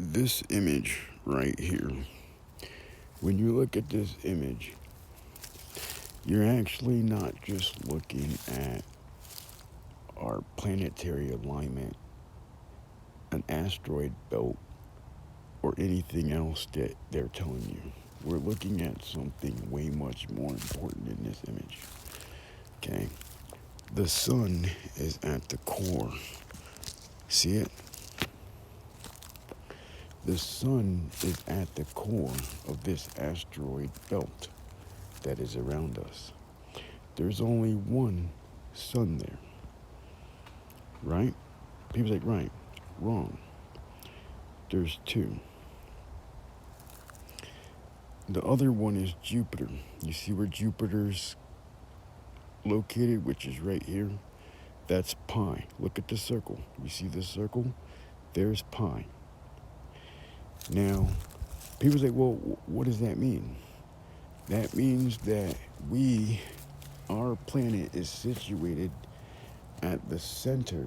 This image right here, when you look at this image, you're actually not just looking at our planetary alignment, an asteroid belt, or anything else that they're telling you. We're looking at something way much more important in this image. Okay? The sun is at the core. See it? The sun is at the core of this asteroid belt that is around us. There's only one sun there. Right? People say, right. Wrong. There's two. The other one is Jupiter. You see where Jupiter's located, which is right here? That's pi. Look at the circle. You see the circle? There's pi. Now, people say, well, what does that mean? That means that our planet is situated at the center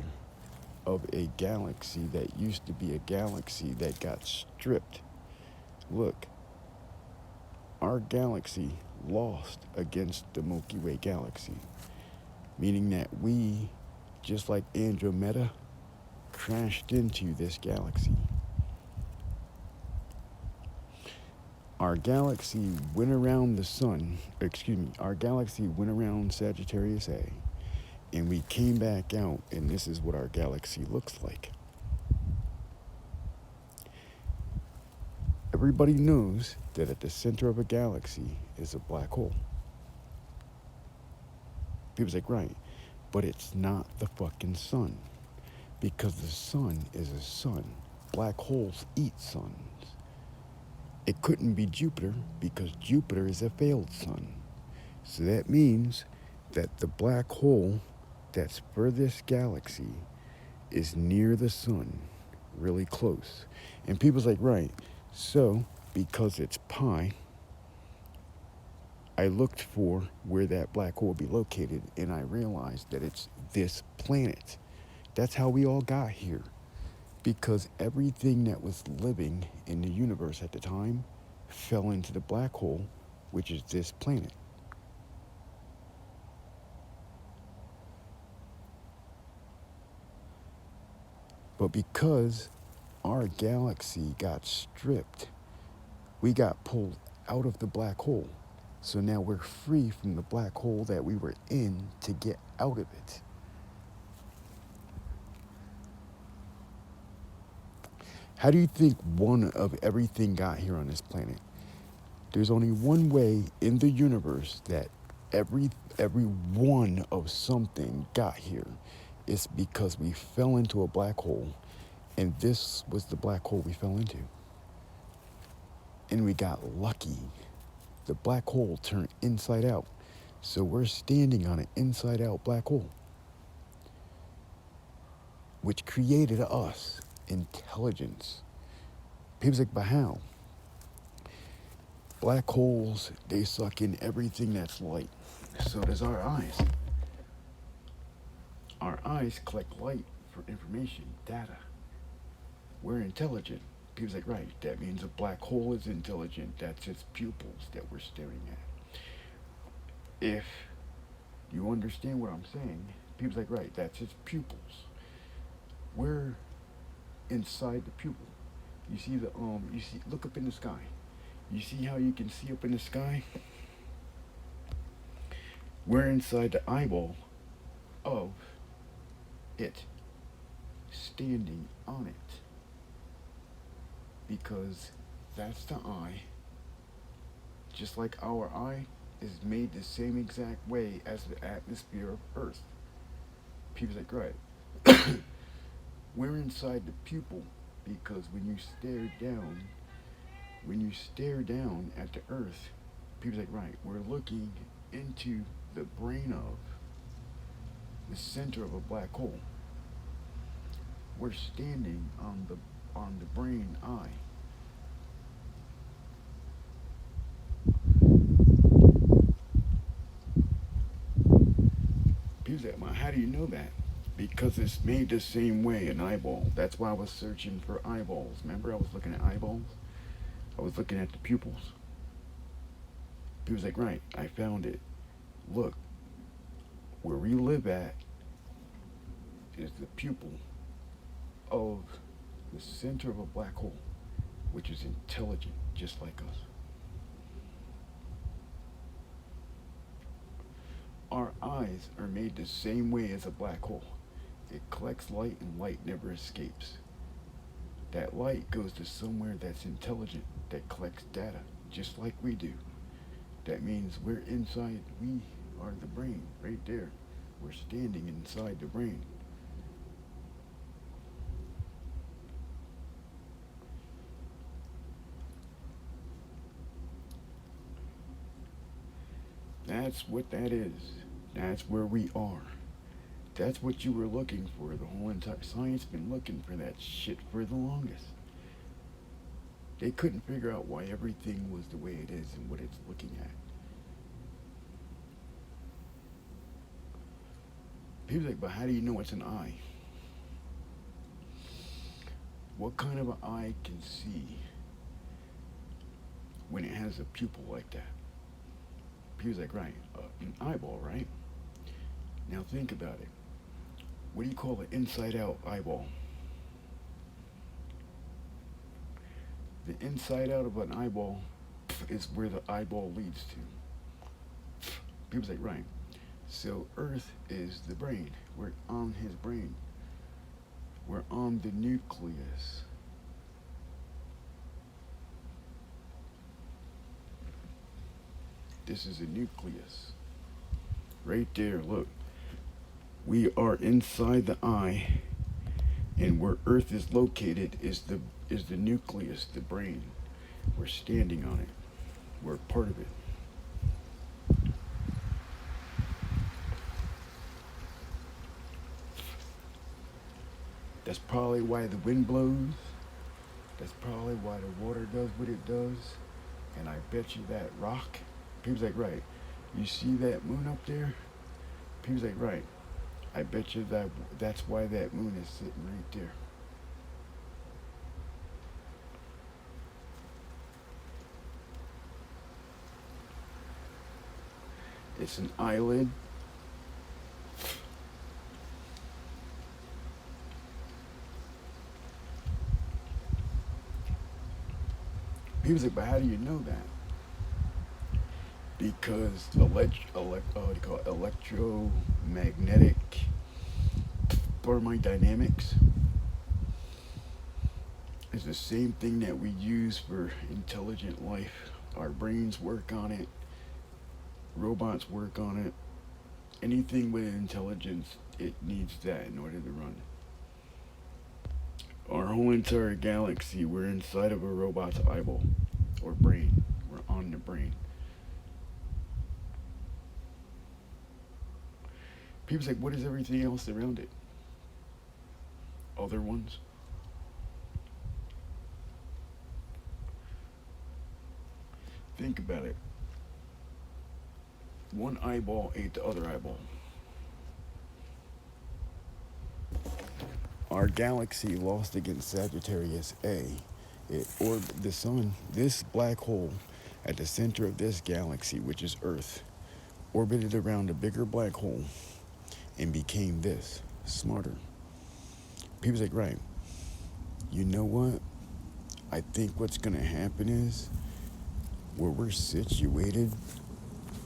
of a galaxy that used to be a galaxy that got stripped. Look, our galaxy lost against the Milky Way galaxy, meaning that we, just like Andromeda, crashed into this galaxy. Our galaxy went around the sun, our galaxy went around Sagittarius A, and we came back out, and this is what our galaxy looks like. Everybody knows that at the center of a galaxy is a black hole. People say, right, but it's not the fucking sun, because the sun is a sun. Black holes eat suns. It couldn't be Jupiter because Jupiter is a failed sun. So that means that the black hole that's for this galaxy is near the sun, really close. And people's like, right, so because it's pi, I looked for where that black hole would be located, and I realized that it's this planet. That's how we all got here. Because everything that was living in the universe at the time fell into the black hole, which is this planet. But because our galaxy got stripped, we got pulled out of the black hole. So now we're free from the black hole that we were in to get out of it. How do you think one of everything got here on this planet? There's only one way in the universe that every one of something got here. It's because we fell into a black hole, and this was the black hole we fell into. And we got lucky. The black hole turned inside out. So we're standing on an inside out black hole, which created us. Intelligence. People say, but how? Black holes, they suck in everything that's light. So does our eyes. Our eyes collect light for information, data. We're intelligent. People say, right, that means a black hole is intelligent. That's its pupils that we're staring at. If you understand what I'm saying, people say, right, that's its pupils. We're inside the pupil. You see look up in the sky. You see how you can see up in the sky? We're inside the eyeball of it, standing on it. Because that's the eye. Just like our eye is made the same exact way as the atmosphere of Earth. People say, right. We're inside the pupil because when you stare down at the earth, people say, right, we're looking into the brain of the center of a black hole. We're standing on the brain eye. People say, well, how do you know that? Because Because it's made the same way, an eyeball. That's why I was searching for eyeballs. Remember, I was looking at eyeballs? I was looking at the pupils. He was like, right, I found it. Look, where we live at is the pupil of the center of a black hole, which is intelligent, just like us. Our eyes are made the same way as a black hole. It collects light and light never escapes. That light goes to somewhere that's intelligent, that collects data, just like we do. That means we're inside, we are the brain, right there. We're standing inside the brain. That's what that is. That's where we are. That's what you were looking for. The whole entire science been looking for that shit for the longest. They couldn't figure out why everything was the way it is and what it's looking at. People like, but how do you know it's an eye? What kind of an eye can see when it has a pupil like that? People's like, right, an eyeball, right? Now think about it. What do you call an inside out eyeball? The inside out of an eyeball is where the eyeball leads to. People say, right. So Earth is the brain. We're on his brain. We're on the nucleus. This is a nucleus. Right there, look. We are inside the eye, and where Earth is located is the nucleus, the brain. We're standing on it. We're part of it. That's probably why the wind blows. That's probably why the water does what it does. And I bet you that rock, people's like, right, you see that moon up there? People's like, right, I bet you that's why that moon is sitting right there. It's an eyelid. People's like, but how do you know that? Because electromagnetic thermodynamics is the same thing that we use for intelligent life. Our brains work on it, robots work on it. Anything with intelligence, it needs that in order to run. Our whole entire galaxy, we're inside of a robot's eyeball or brain. We're on the brain. People say, what is everything else around it? Other ones? Think about it. One eyeball ate the other eyeball. Our galaxy lost against Sagittarius A. It orbited the sun. This black hole at the center of this galaxy, which is Earth, orbited around a bigger black hole and became this, smarter. People's like, right, you know what? I think what's going to happen is where we're situated,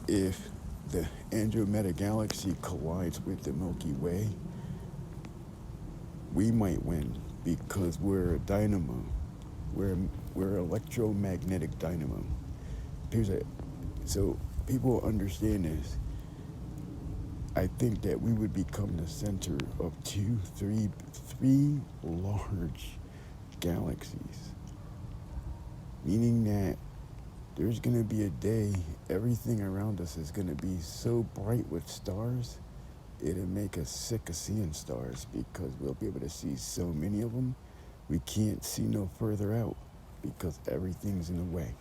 if the Andromeda galaxy collides with the Milky Way, we might win because we're a dynamo. We're electromagnetic dynamo. So people understand this. I think that we would become the center of three large galaxies. Meaning that there's going to be a day everything around us is going to be so bright with stars, it'll make us sick of seeing stars because we'll be able to see so many of them. We can't see no further out because everything's in the way.